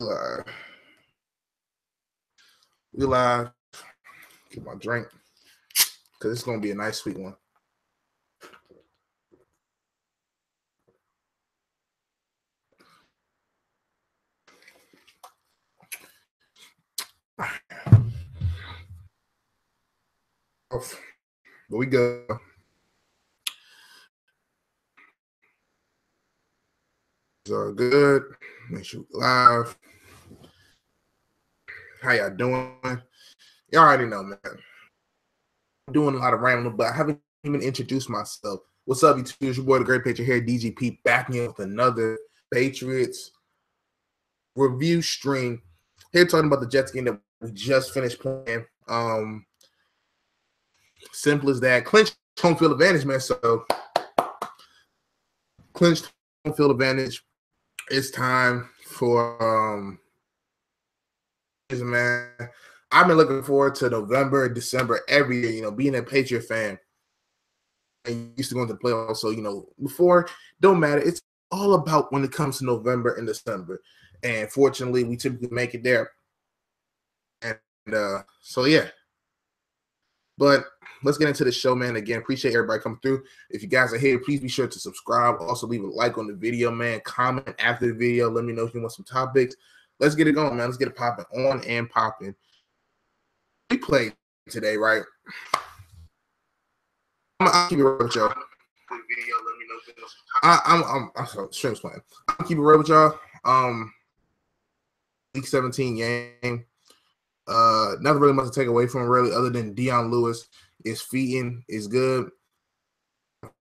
live. We live. Get my drink because it's gonna be a nice sweet one. But we go. It's all good. Make sure we live. How y'all doing? Y'all already know, man. I'm doing a lot of rambling, but I haven't even introduced myself. What's up, YouTube? It's your boy, the Great Patriot here, DGP, back in with another Patriots review stream. Here talking about the Jets game that we just finished playing. Simple as that. Clinched home field advantage, man. So clinched home field advantage. It's time for man. I've been looking forward to November, December every year. You know, being a Patriot fan and used to go to the playoffs. So before don't matter. It's all about when it comes to November and December. And fortunately, we typically make it there. And so yeah. But let's get into the show, man. Again, appreciate everybody coming through. If you guys are here, please be sure to subscribe. Also, leave a like on the video, man. Comment after the video. Let me know if you want some topics. Let's get it going, man. Let's get it popping. On and popping. We played today, right? I'll keep it real with y'all. I'm stream's playing. I'll keep it real with y'all. Week 17 game. Nothing really much to take away from really, other than Deion Lewis is feeding is good.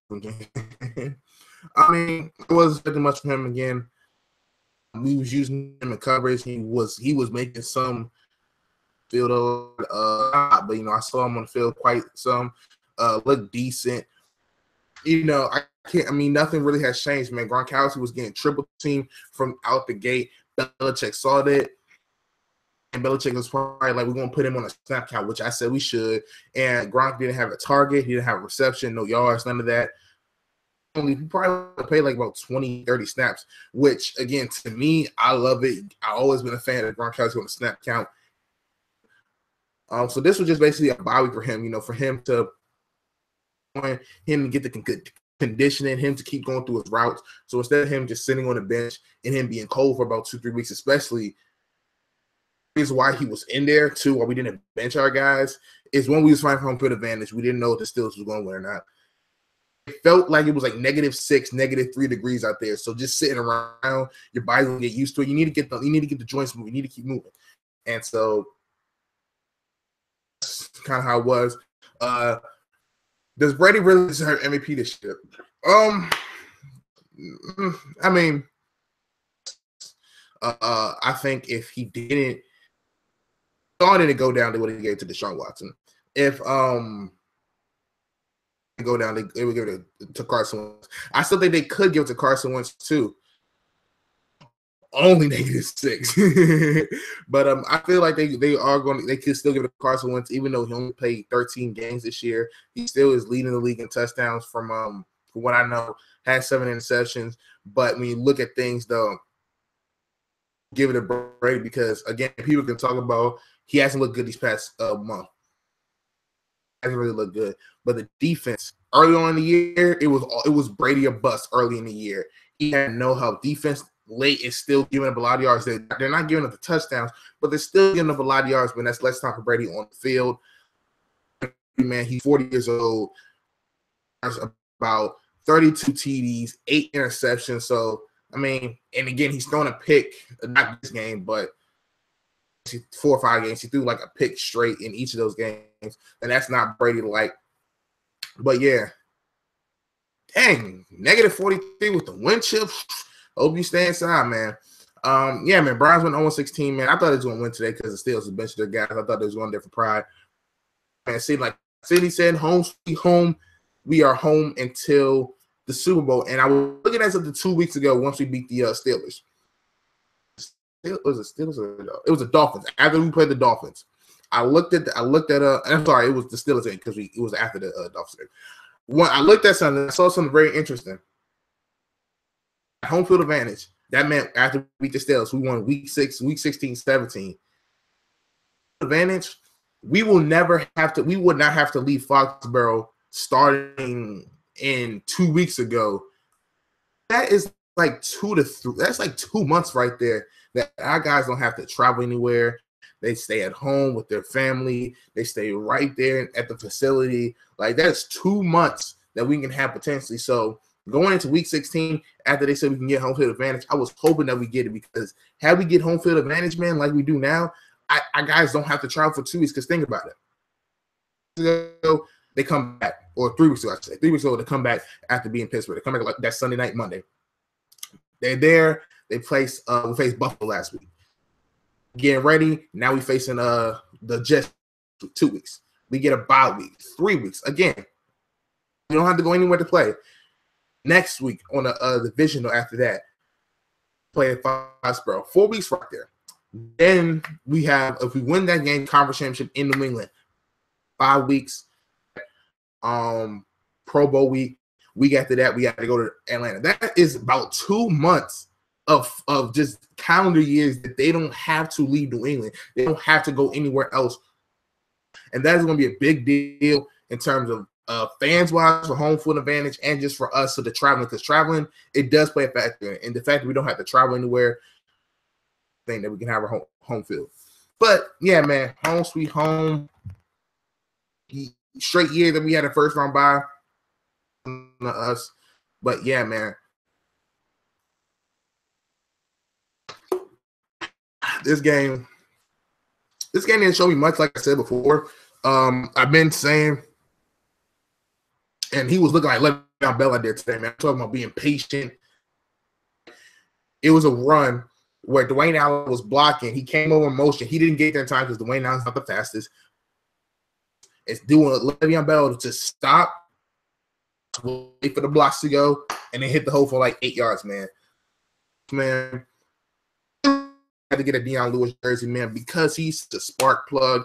I mean, it wasn't expecting much from him again. We was using him in coverage. He was making some field, but I saw him on the field quite some. Looked decent. Nothing really has changed, man. Gronkowski was getting triple team from out the gate. Belichick saw that. And Belichick was probably like, we're going to put him on a snap count, which I said we should. And Gronk didn't have a target. He didn't have a reception, no yards, none of that. He probably played like about 20, 30 snaps, which, again, to me, I love it. I've always been a fan of Gronkowski on the snap count. So this was just basically a bye week for him, for him to get the conditioning, him to keep going through his routes. So instead of him just sitting on the bench and him being cold for about 2-3 weeks, especially – reason why he was in there too, why we didn't bench our guys, is when we was fighting for home field advantage, we didn't know if the Steelers was going to win or not. It felt like it was like -6, -3 degrees out there. So just sitting around, your body's gonna get used to it. You need to get the joints moving. You need to keep moving. And so that's kind of how it was. Does Brady really deserve MVP this year? I think if he didn't, to go down, they would have gave it to Deshaun Watson. If go down, they would give it to Carson Wentz. I still think they could give it to Carson Wentz too. Only -6, but I feel like they could still give it to Carson Wentz, even though he only played 13 games this year. He still is leading the league in touchdowns from what I know, has 7 interceptions. But when you look at things though, give it a break because again, people can talk about he hasn't looked good these past month. Hasn't really looked good, but the defense early on in the year, it was Brady or bust early in the year. He had no help. Defense late is still giving up a lot of yards. They're not giving up the touchdowns, but they're still giving up a lot of yards. But that's less time for Brady on the field. Man, he's 40 years old. There's about 32 TDs, 8 interceptions. So and again, he's thrown a pick, not this game, but 4 or 5 games. He threw like a pick straight in each of those games, and that's not Brady-like. But yeah, dang, -43 with the wind chill. Hope you stay inside, man. Yeah, man, Browns went 0-16, man. I thought it was going to win today because the Steelers would bench their guys. I thought they was going there for pride. Man, see, like City said, home sweet home. We are home until the Super Bowl, and I was looking at something 2 weeks ago once we beat the Steelers. It was the Steelers or no? It was the Dolphins. After we played the Dolphins, I'm sorry, it was the Steelers game because it was after the Dolphins game. When I looked at something, I saw something very interesting. Home field advantage. That meant after we beat the Steelers, we won week 16, 17. Advantage, we would not have to leave Foxborough starting in 2 weeks ago. That is like 2 to 3. That's like 2 months right there that our guys don't have to travel anywhere. They stay at home with their family. They stay right there at the facility. Like, that's 2 months that we can have potentially. So going into week 16, after they said we can get home field advantage, I was hoping that we get it, because had we get home field advantage, man, like we do now, our guys don't have to travel for 2 weeks. Because think about it. They come back, or 3 weeks ago, I say. 3 weeks ago, they come back after being Pittsburgh. They come back like that Sunday night, Monday. They're there. We faced Buffalo last week. Getting ready. Now we facing the Jets 2 weeks. We get a bye week, 3 weeks. Again, we don't have to go anywhere to play. Next week on the divisional after that, play at Foxborough. 4 weeks right there. Then we have, if we win that game, conference championship in New England, 5 weeks. Pro Bowl week. Week after that, we got to go to Atlanta. That is about 2 months of just calendar years that they don't have to leave New England. They don't have to go anywhere else. And that is going to be a big deal in terms of fans-wise for home field advantage, and just for us, so the traveling, because traveling, it does play a factor. And the fact that we don't have to travel anywhere, thing that we can have our home field. But, yeah, man, home sweet home. Straight year that we had a first-round bye. Us. But, yeah, man. This game didn't show me much, like I said before. I've been saying, and he was looking like Le'Veon Bell out there today, man. I'm talking about being patient. It was a run where Dwayne Allen was blocking. He came over in motion. He didn't get there in time because Dwayne Allen's not the fastest. It's doing Le'Veon Bell to stop, wait for the blocks to go, and then hit the hole for like 8 yards, man. Man, had to get a Deion Lewis jersey, man, because he's the spark plug.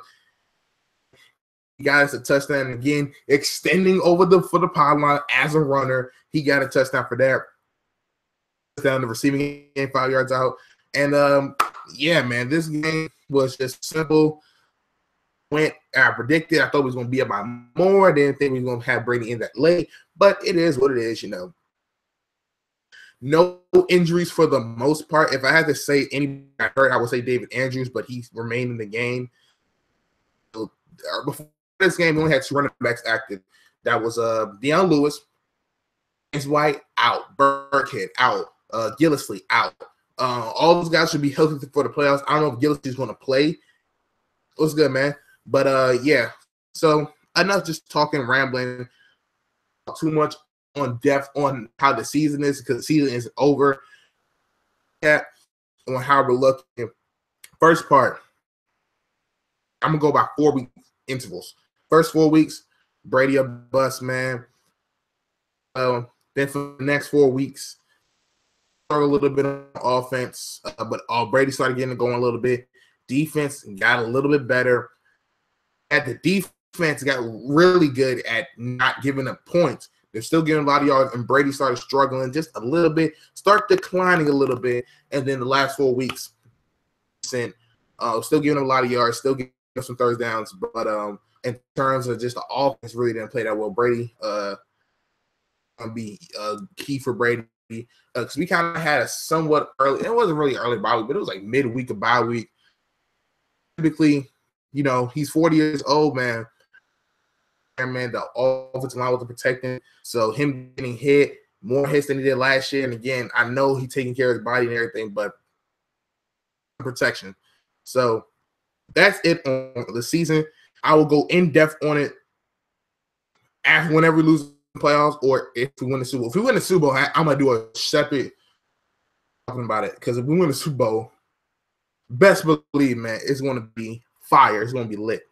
He got us a touchdown again, extending over for the pylon as a runner. He got a touchdown for that. Down the receiving game, 5 yards out. And yeah, man, this game was just simple. Went I predicted. I thought it was going to be about more. I didn't think we were going to have Brady in that late, but it is what it is, you know. No injuries for the most part. If I had to say anybody I heard, I would say David Andrews, but he remained in the game. So, before this game, we only had 2 running backs active. That was Deion Lewis, James White out, Burkhead out, Gillislee out. All those guys should be healthy for the playoffs. I don't know if Gillislee's going to play. What's good, man? But yeah. So enough just talking, rambling too much on depth on how the season is, because the season is over. Yeah, on how we're looking. First part, I'm gonna go by 4-week intervals. First 4 weeks, Brady a bust, man. Then for the next 4 weeks, struggled a little bit on offense, but Brady started getting it going a little bit. Defense got a little bit better. At the defense got really good at not giving up points. They're still getting a lot of yards, and Brady started struggling just a little bit, start declining a little bit, and then the last 4 weeks, still giving them a lot of yards, still getting some third downs, but in terms of just the offense, really didn't play that well. Brady gonna be key for Brady, because we kind of had a somewhat early. It wasn't really early bye week, but it was like midweek of bye week. Typically, you know, he's 40 years old, man. And man, the offensive line wasn't protecting, so him getting hit, more hits than he did last year. And again, I know he's taking care of his body and everything, but protection. So that's it on the season. I will go in depth on it after whenever we lose the playoffs, or if we win the Super Bowl. If we win the Super Bowl, I'm gonna do a separate talking about it, because if we win the Super Bowl, best believe, man, it's gonna be fire. It's gonna be lit.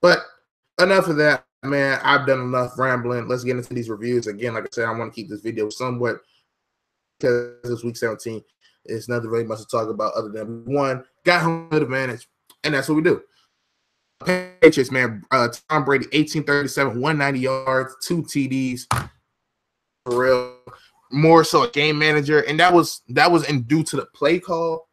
But enough of that, man. I've done enough rambling. Let's get into these reviews. Again, like I said, I want to keep this video somewhat, because it's week 17. It's nothing really much to talk about other than we won, got home field advantage, and that's what we do. Patriots, man. Tom Brady, 1837, 190 yards, 2 TDs. For real. more so a game manager, and that was in due to the play call,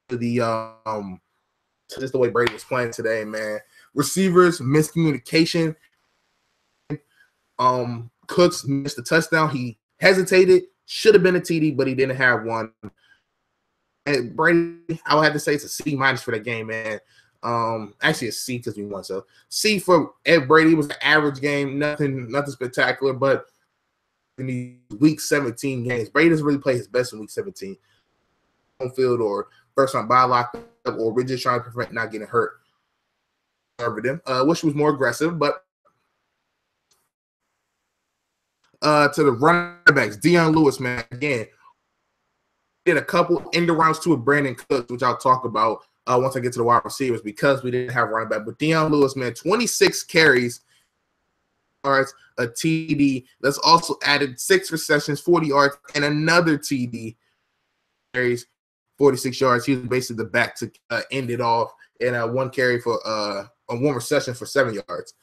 to the to just the way Brady was playing today, man. Receivers miscommunication. Cooks missed a touchdown. He hesitated. Should have been a TD, but he didn't have one. And Brady, I would have to say it's a C- for that game, man. Actually a C because we won. So C for Ed Brady. It was an average game, nothing spectacular. But in these week 17 games, Brady doesn't really play his best in week 17. Home field or first time bye locked up, or we're just trying to prevent not getting hurt. Wish was more aggressive, but to the running backs, Deion Lewis, man, again, did a couple end rounds to a Brandon Cooks, which I'll talk about once I get to the wide receivers, because we didn't have running back. But Deion Lewis, man, 26 carries, yards, a TD. That's also added 6 receptions, 40 yards, and another TD. Carries, 46 yards. He was basically the back to end it off, and one carry for one reception for 7 yards.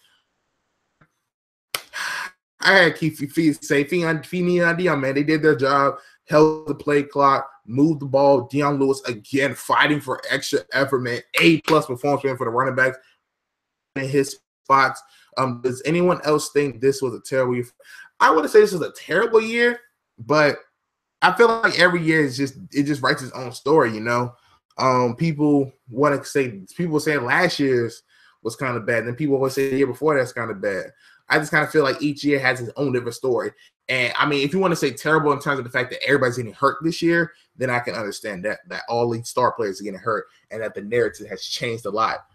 I had Keith say, Deion, man, they did their job, held the play clock, moved the ball. Deion Lewis, again, fighting for extra effort, man. A-plus performance for the running backs in his spots. Does anyone else think this was a terrible year? I wouldn't say this was a terrible year, but I feel like every year it just writes its own story, you know. People want to say, people were saying last year's was kind of bad, then people always say the year before that's kind of bad. I just kind of feel like each year has its own different story. And I mean, if you want to say terrible in terms of the fact that everybody's getting hurt this year, then I can understand that all these star players are getting hurt and that the narrative has changed a lot.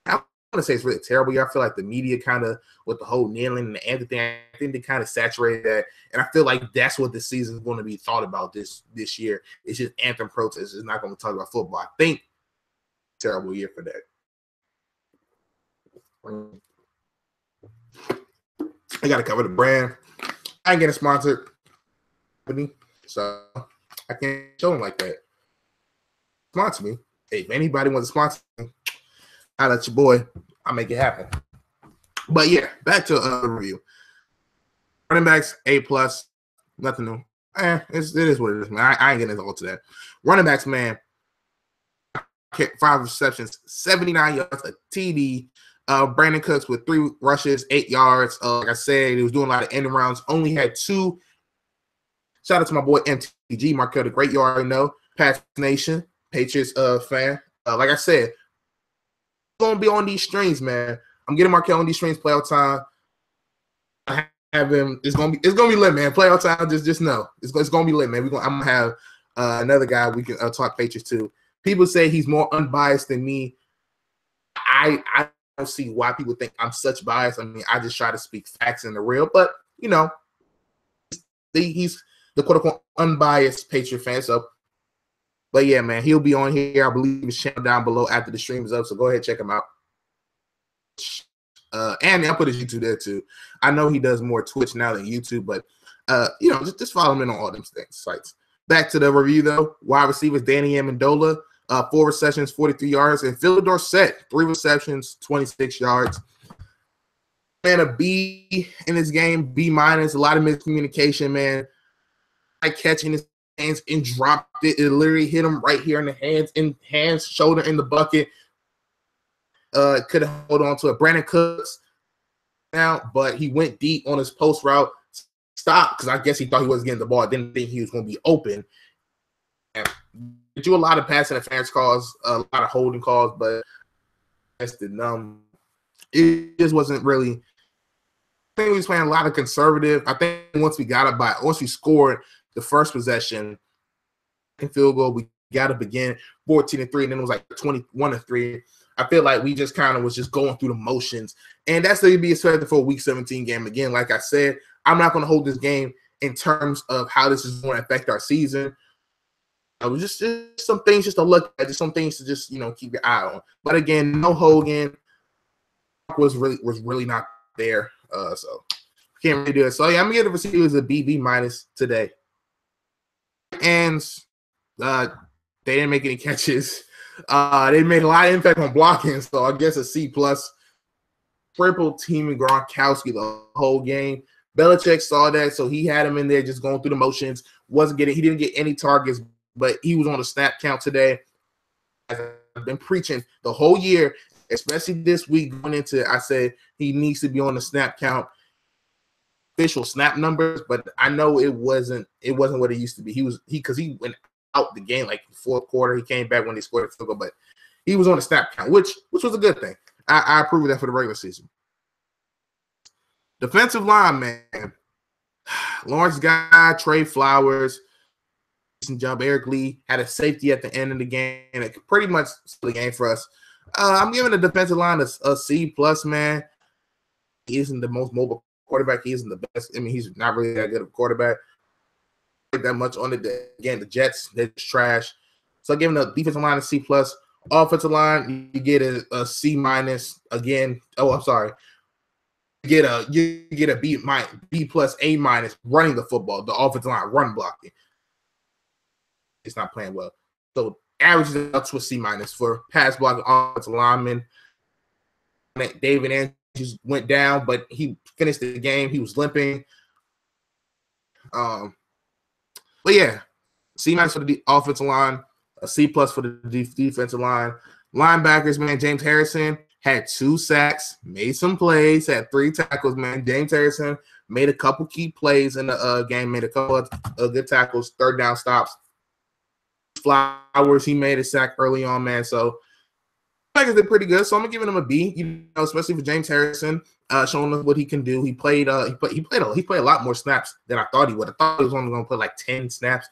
I want to say it's really terrible year. I feel like the media kind of, with the whole kneeling and the anthem thing, I think they kind of saturated that. And I feel like that's what this season is going to be thought about this year. It's just anthem protests. It's not going to talk about football. I think terrible year for that. I got to cover the brand. I ain't getting sponsored, so I can't show them like that. Sponsor me. Hey, if anybody wants to sponsor me, I'll let your boy. I'll make it happen. But yeah, back to another review. Running backs, A+, nothing new. It is what it is, man. I ain't getting into all to that. Running backs, man, 5 receptions, 79 yards, a TD. Brandon Cooks with 3 rushes, 8 yards. Like I said, he was doing a lot of end rounds. Only had 2. Shout out to my boy MTG, Markel, the great you already know. Pats Nation, Patriots fan. Like I said, gonna be on these streams, man. I'm getting Markel on these streams. Playoff time. I have him. It's gonna be lit, man. Playoff time. Just know it's gonna be lit, man. I'm gonna have another guy we can talk Patriots to. People say he's more unbiased than me. I don't see why people think I'm such bias. I mean, I just try to speak facts and the real, but you know, he's the quote unquote unbiased Patriot fan. So, but yeah, man, he'll be on here. I believe his channel down below after the stream is up. So go ahead, check him out. And I'll put his YouTube there too. I know he does more Twitch now than YouTube, but you know, just follow him in on all them sites. Back to the review though. Wide receivers Danny Amendola. 4 receptions, 43 yards, and Philip Dorsett, 3 receptions, 26 yards. Man, a B in this game, B-. A lot of miscommunication, man. Like catching his hands and dropped it. It literally hit him right here in the hands, shoulder in the bucket. Could have hold on to it. Brandon Cooks now, but he went deep on his post route. Stopped because I guess he thought he was getting the ball. Didn't think he was going to be open. And do a lot of pass interference calls, a lot of holding calls, but it just wasn't really. I think we was playing a lot of conservative. I think once we scored the first possession in field goal, we got to begin 14-3, and then it was like 21-3. I feel like we just kind of was just going through the motions, and that's to be expected for a Week 17 game. Again, like I said, I'm not going to hold this game in terms of how this is going to affect our season. It was just some things just to look at, just some things to just, you know, keep your eye on. But again, no Hogan was really not there, so can't really do it. So yeah, I'm gonna give the receivers a B- today. And they didn't make any catches. They made a lot of impact on blocking, so I guess a C+. Triple teaming Gronkowski the whole game. Belichick saw that, so he had him in there just going through the motions. He didn't get any targets, but he was on the snap count today. I've been preaching the whole year, especially this week going into. I said he needs to be on the snap count, official snap numbers, but I know it wasn't what it used to be. He went out the game like the fourth quarter. He came back when they scored a field goal, but he was on the snap count, which was a good thing. I approve of that for the regular season. Defensive line, man. Lawrence Guy, Trey Flowers, decent job. Eric Lee had a safety at the end of the game, and it pretty much the game for us. I'm giving the defensive line a C+, man. He isn't the most mobile quarterback. He isn't the best. I mean, he's not really that good of a quarterback. That much on it. Again, the Jets, they're just trash. So giving the defensive line a C+. Offensive line, you get a C- again. Oh, I'm sorry. You get a B+, A- running the football. The offensive line run blocking. It's not playing well. So averages up to a C- for pass blocking offensive lineman. David Andrews went down, but he finished the game. He was limping. But yeah, C- for the offensive line, a C+ for the defensive line. Linebackers, man, James Harrison had 2 sacks, made some plays, had 3 tackles, man. James Harrison made a couple key plays in the game, made a couple of good tackles, third down stops. Flowers, he made a sack early on, man. So linebackers did pretty good. So I'm gonna give him a B, especially for James Harrison, showing us what he can do. He played a lot more snaps than I thought he would. I thought he was only gonna play like 10 snaps.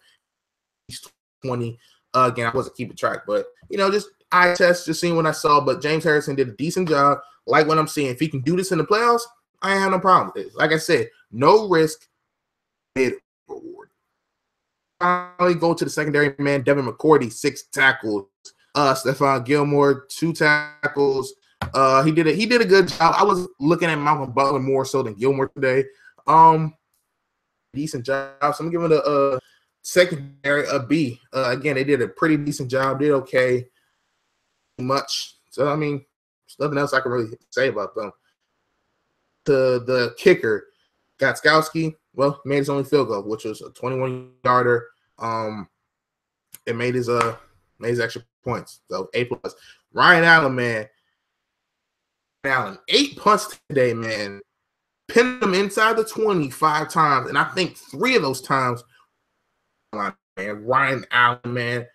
He's 20. Again, I wasn't keeping track, but just eye test, just seeing what I saw. But James Harrison did a decent job. Like what I'm seeing. If he can do this in the playoffs, I ain't have no problem with it. Like I said, no risk, mid reward. Finally, go to the secondary, man. Devin McCourty, 6 tackles. Stephon Gilmore, 2 tackles. He did a good job. I was looking at Malcolm Butler more so than Gilmore today. Decent job. So I'm giving a secondary a B. Again, they did a pretty decent job. Did okay. Much. So I mean, there's nothing else I can really say about them. The kicker, Gotskowski, well, made his only field goal, which was a 21-yarder. It made his extra points. So A+. Ryan Allen, man. Ryan Allen, 8 punts today, man. Pinned him inside the 25 times, and I think 3 of those times, man. Ryan Allen, man.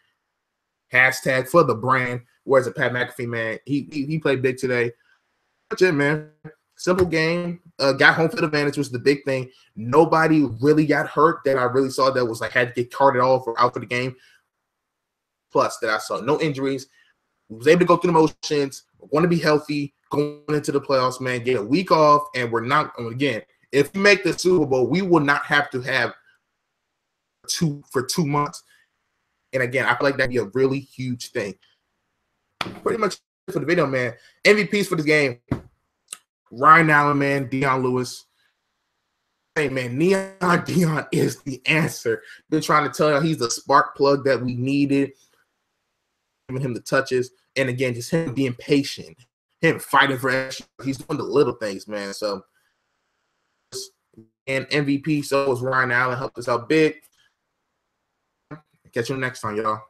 Hashtag for the brand. Whereas a Pat McAfee, man, he played big today. That's it, man. Simple game. Got home field advantage was the big thing. Nobody really got hurt that I really saw that was like had to get carted off or out for the game. Plus that I saw no injuries. Was able to go through the motions. Want to be healthy going into the playoffs, man. Get a week off, and we're not. Again, if we make the Super Bowl, we will not have to have 2 months. And again, I feel like that'd be a really huge thing. Pretty much for the video, man. MVPs for this game. Ryan Allen, man. Deion Lewis. Hey, man, Deion is the answer. Been trying to tell you he's the spark plug that we needed. Giving him the touches. And again, just him being patient. Him fighting for action. He's doing the little things, man. So, and MVP, so was Ryan Allen. Helped us out big. Catch you next time, y'all.